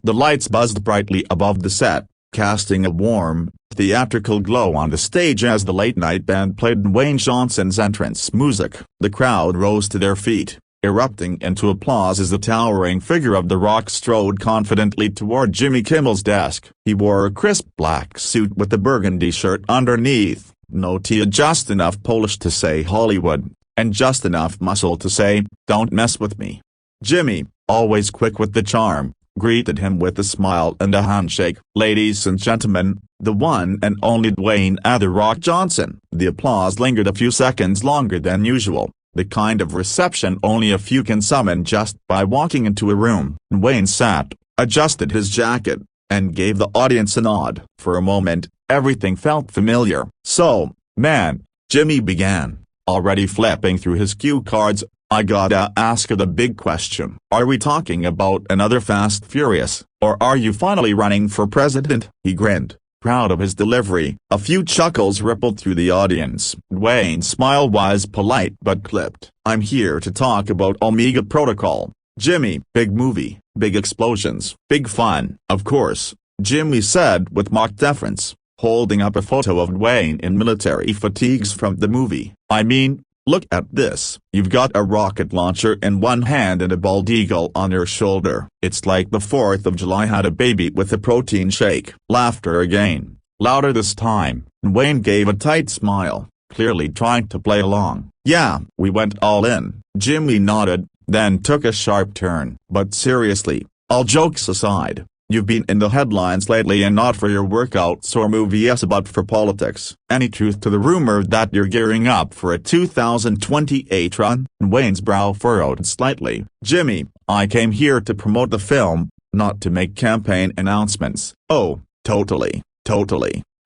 The lights buzzed brightly above the set, casting a warm, theatrical glow on the stage as the late-night band played Dwayne Johnson's entrance music. The crowd rose to their feet, erupting into applause as the towering figure of The Rock strode confidently toward Jimmy Kimmel's desk. He wore a crisp black suit with a burgundy shirt underneath, no tie, just enough polish to say Hollywood, and just enough muscle to say, "Don't mess with me." Jimmy, always quick with the charm, greeted him with a smile and a handshake. "Ladies and gentlemen, the one and only Dwayne "The Rock" Johnson." The applause lingered a few seconds longer than usual, the kind of reception only a few can summon just by walking into a room. Dwayne sat, adjusted his jacket, and gave the audience a nod. For a moment, everything felt familiar. "So, man," Jimmy began, already flipping through his cue cards, "I gotta ask you the big question. Are we talking about another Fast Furious, or are you finally running for president?" He grinned, proud of his delivery. A few chuckles rippled through the audience. Dwayne's smile was polite but clipped. "I'm here to talk about Omega Protocol, Jimmy." "Big movie, big explosions, big fun." "Of course," Jimmy said with mock deference, holding up a photo of Dwayne in military fatigues from the movie. "I mean, look at this. You've got a rocket launcher in one hand and a bald eagle on your shoulder. It's like the 4th of July had a baby with a protein shake." Laughter again, louder this time. Dwayne gave a tight smile, clearly trying to play along. "Yeah, we went all in." Jimmy nodded, then took a sharp turn. "But seriously, all jokes aside, you've been in the headlines lately, and not for your workouts or movies but for politics. Any truth to the rumor that you're gearing up for a 2028 run?" Dwayne's brow furrowed slightly. "Jimmy, I came here to promote the film, not to make campaign announcements." "Oh, totally,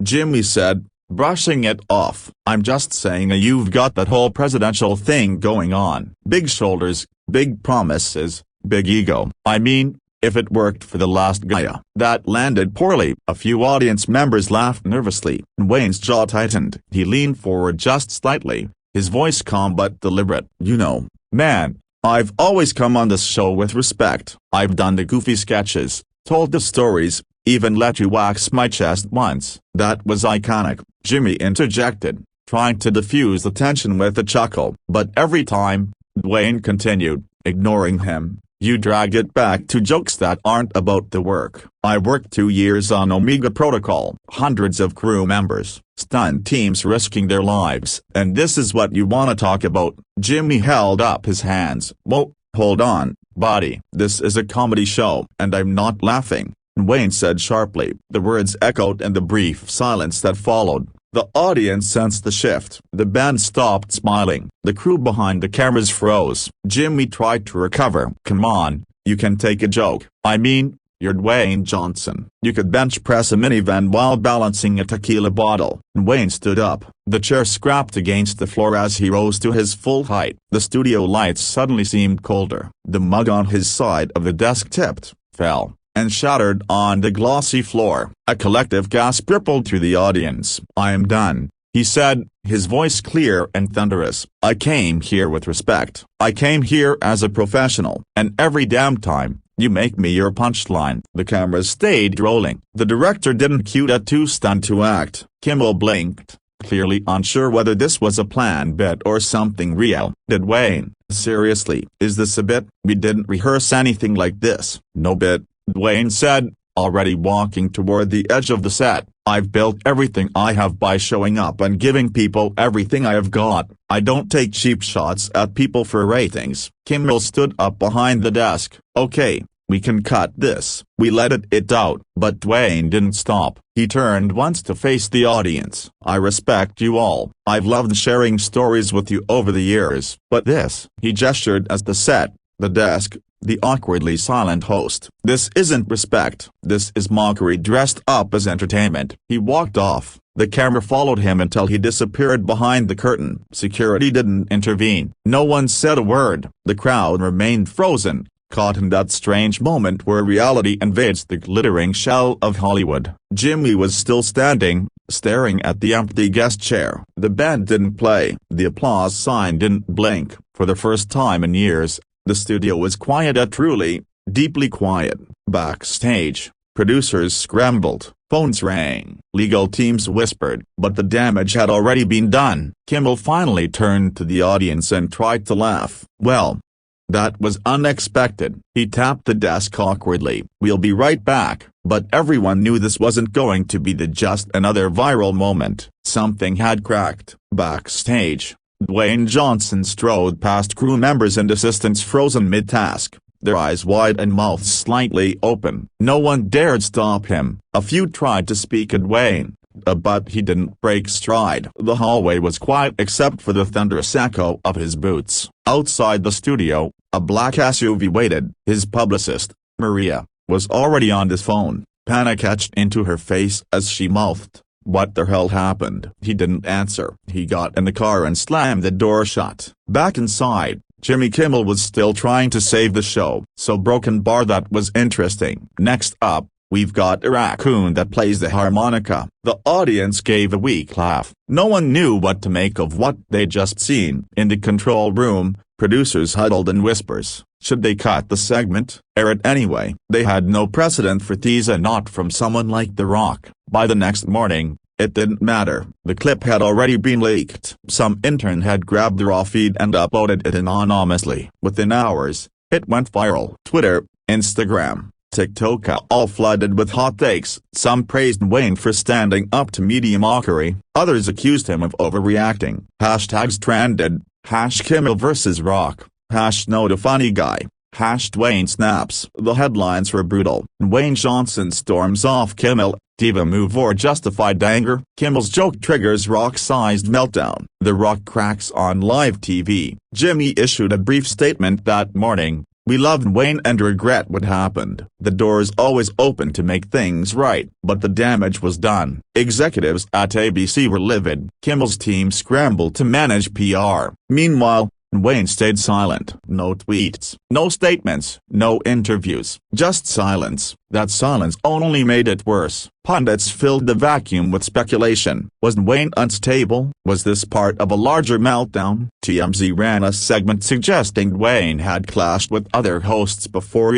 Jimmy said, brushing it off. "I'm just saying you've got that whole presidential thing going on. Big shoulders, big promises, big ego. I mean, if it worked for the last guy." That landed poorly. A few audience members laughed nervously. Dwayne's jaw tightened. He leaned forward just slightly, his voice calm but deliberate. "You know, man, I've always come on this show with respect. I've done the goofy sketches, told the stories, even let you wax my chest once." "That was iconic," Jimmy interjected, trying to diffuse the tension with a chuckle. "But every time," Dwayne continued, ignoring him, "you drag it back to jokes that aren't about the work. I worked 2 years on Omega Protocol, hundreds of crew members, stunt teams risking their lives, and this is what you want to talk about?" Jimmy held up his hands. "Whoa, hold on, buddy. This is a comedy show, and I'm not laughing," Dwayne said sharply. The words echoed in the brief silence that followed. The audience sensed the shift. The band stopped smiling. The crew behind the cameras froze. Jimmy tried to recover. "Come on, you can take a joke. I mean, you're Dwayne Johnson. You could bench press a minivan while balancing a tequila bottle." Dwayne stood up. The chair scraped against the floor as he rose to his full height. The studio lights suddenly seemed colder. The mug on his side of the desk tipped, fell, and shattered on the glossy floor. A collective gasp rippled through the audience. "I am done," he said, his voice clear and thunderous. "I came here with respect. I came here as a professional, and every damn time, you make me your punchline." The cameras stayed rolling. The director didn't cue that too stunned to act. Kimmel blinked, clearly unsure whether this was a planned bit or something real. "Did Dwayne, seriously, is this a bit?" "We didn't rehearse anything like this." "No bit," Dwayne said, already walking toward the edge of the set. "I've built everything I have by showing up and giving people everything I have got. I don't take cheap shots at people for ratings." Kimmel stood up behind the desk. "Okay, we can cut this." We let it out. But Dwayne didn't stop. He turned once to face the audience. "I respect you all. I've loved sharing stories with you over the years. But this," he gestured at the set, the desk, the awkwardly silent host. "This isn't respect. This is mockery dressed up as entertainment." He walked off. The camera followed him until he disappeared behind the curtain. Security didn't intervene. No one said a word. The crowd remained frozen, caught in that strange moment where reality invades the glittering shell of Hollywood. Jimmy was still standing, staring at the empty guest chair. The band didn't play. The applause sign didn't blink. For the first time in years, the studio was quiet. A truly deeply quiet. Backstage, producers scrambled, phones rang, legal teams whispered, but the damage had already been done. Kimmel finally turned to the audience and tried to laugh. "Well, that was unexpected." He tapped the desk awkwardly. "We'll be right back." But everyone knew this wasn't going to be just another viral moment. Something had cracked. Backstage, Dwayne Johnson strode past crew members and assistants frozen mid-task, their eyes wide and mouths slightly open. No one dared stop him. A few tried to speak at Dwayne, but he didn't break stride. The hallway was quiet except for the thunderous echo of his boots. Outside the studio, a black SUV waited. His publicist, Maria, was already on the phone. Panic etched into her face as she mouthed, "What the hell happened?" He didn't answer. He got in the car and slammed the door shut. Back inside, Jimmy Kimmel was still trying to save the show. "So broken bar, that was interesting. Next up, we've got a raccoon that plays the harmonica." The audience gave a weak laugh. No one knew what to make of what they'd just seen. In the control room, producers huddled in whispers. Should they cut the segment, air it anyway? They had no precedent for tease, and not from someone like The Rock. By the next morning, it didn't matter. The clip had already been leaked. Some intern had grabbed the raw feed and uploaded it anonymously. Within hours, it went viral. Twitter, Instagram, TikTok all flooded with hot takes. Some praised Dwayne for standing up to media mockery. Others accused him of overreacting. Hashtags trended. #Kimmel vs. Rock. #No the funny guy. #Dwayne snaps. The headlines were brutal. Dwayne Johnson storms off Kimmel, diva move or justified anger. Kimmel's joke triggers Rock-sized meltdown. The Rock cracks on live TV. Jimmy issued a brief statement that morning. "We loved Dwayne and regret what happened. The door's always open to make things right, but the damage was done." Executives at ABC were livid. Kimmel's team scrambled to manage PR. Meanwhile, Dwayne stayed silent. No tweets, no statements, no interviews, just silence. That silence only made it worse. Pundits filled the vacuum with speculation. Was Dwayne unstable? Was this part of a larger meltdown? TMZ ran a segment suggesting Dwayne had clashed with other hosts before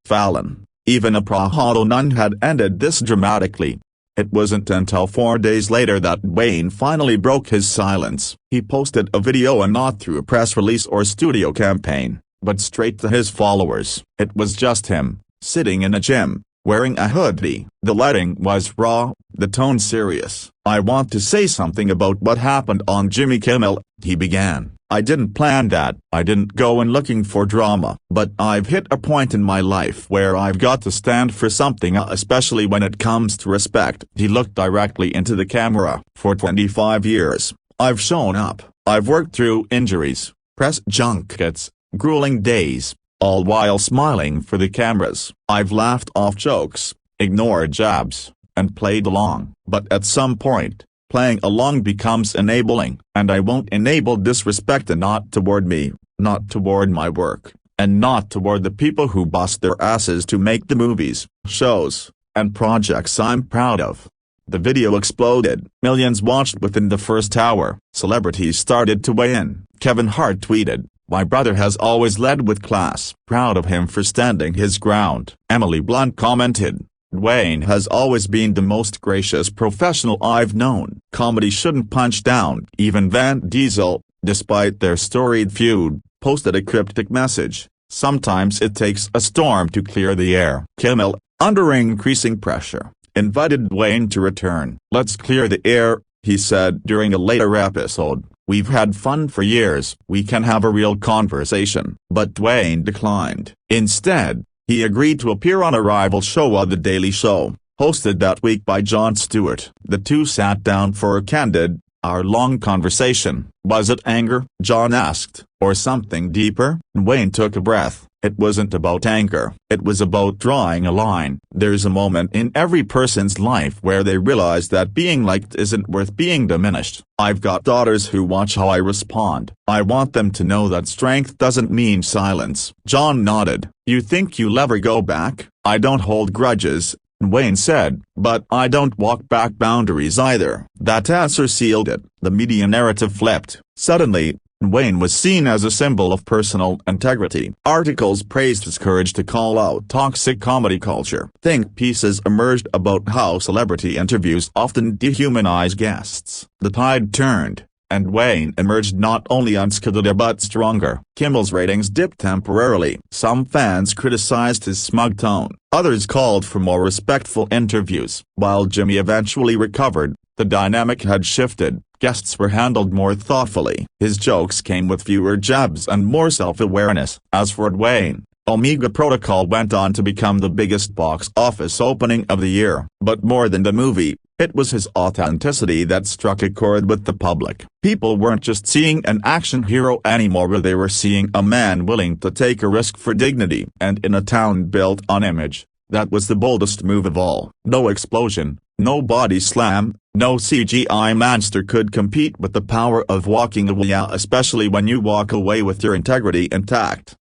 Fallon. Even a Prahado nun had ended this dramatically. It wasn't until 4 days later that Dwayne finally broke his silence. He posted a video, and not through a press release or studio campaign, but straight to his followers. It was just him, sitting in a gym, wearing a hoodie. The lighting was raw, the tone serious. "I want to say something about what happened on Jimmy Kimmel," he began. "I didn't plan that. I didn't go in looking for drama. But I've hit a point in my life where I've got to stand for something, especially when it comes to respect." He looked directly into the camera. "For 25 years, I've shown up. I've worked through injuries, press junkets, grueling days, all while smiling for the cameras. I've laughed off jokes, ignored jabs, and played along. But at some point, playing along becomes enabling, and I won't enable disrespect, and not toward me, not toward my work, and not toward the people who bust their asses to make the movies, shows, and projects I'm proud of." The video exploded. Millions watched within the first hour. Celebrities started to weigh in. Kevin Hart tweeted, "My brother has always led with class. Proud of him for standing his ground." Emily Blunt commented, "Dwayne has always been the most gracious professional I've known." Comedy shouldn't punch down. Even Van Diesel, despite their storied feud, posted a cryptic message. "Sometimes it takes a storm to clear the air." Kimmel, under increasing pressure, invited Dwayne to return. "Let's clear the air," he said during a later episode. "We've had fun for years. We can have a real conversation." But Dwayne declined. Instead, he agreed to appear on a rival show, The Daily Show, hosted that week by Jon Stewart. The two sat down for a candid, hour-long conversation. "Was it anger?" Jon asked. "Or something deeper?" Dwayne took a breath. "It wasn't about anger. It was about drawing a line. There's a moment in every person's life where they realize that being liked isn't worth being diminished. I've got daughters who watch how I respond. I want them to know that strength doesn't mean silence." Jon nodded. "You think you'll ever go back?" "I don't hold grudges," Dwayne said, "but I don't walk back boundaries either." That answer sealed it. The media narrative flipped. Suddenly, Dwayne was seen as a symbol of personal integrity. Articles praised his courage to call out toxic comedy culture. Think pieces emerged about how celebrity interviews often dehumanize guests. The tide turned, and Dwayne emerged not only unscathed but stronger. Kimmel's ratings dipped temporarily. Some fans criticized his smug tone. Others called for more respectful interviews. While Jimmy eventually recovered, the dynamic had shifted. Guests were handled more thoughtfully. His jokes came with fewer jabs and more self-awareness. As for Dwayne, Omega Protocol went on to become the biggest box office opening of the year. But more than the movie, it was his authenticity that struck a chord with the public. People weren't just seeing an action hero anymore, they were seeing a man willing to take a risk for dignity. And in a town built on image, that was the boldest move of all. No explosion, no body slam, no CGI monster could compete with the power of walking away, especially when you walk away with your integrity intact.